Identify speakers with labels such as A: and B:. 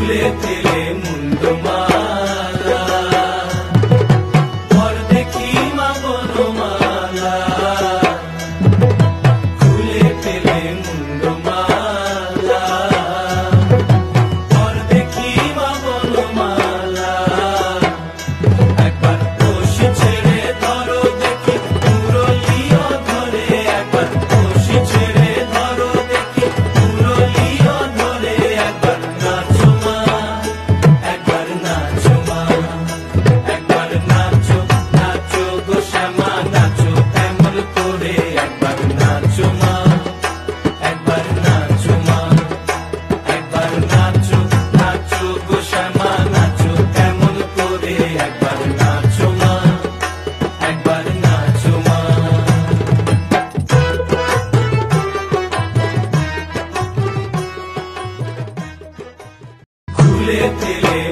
A: খুলে ফেলে মুন্ডমালা পর দেখি মা বনমালা খুলে ফেলে মুন্ডমালা পর দেখি মা বনমালা একবার বসে ছেড়ে ধরো দেখি মুরলিও ধরে একবার বসে ছেড়ে ধরো দেখি মুরলিও ধরে একবার নাচো মা একবার নাচো মা একবার নাচো নাচো গো শ্যামা নাচো এমন করে একবার নাচো মা একবার নাচো মা একবার নাচো নাচো গো শ্যামা নাচো এমন করে একবার নাচো মা একবার নাচো মা খুলে ফেলে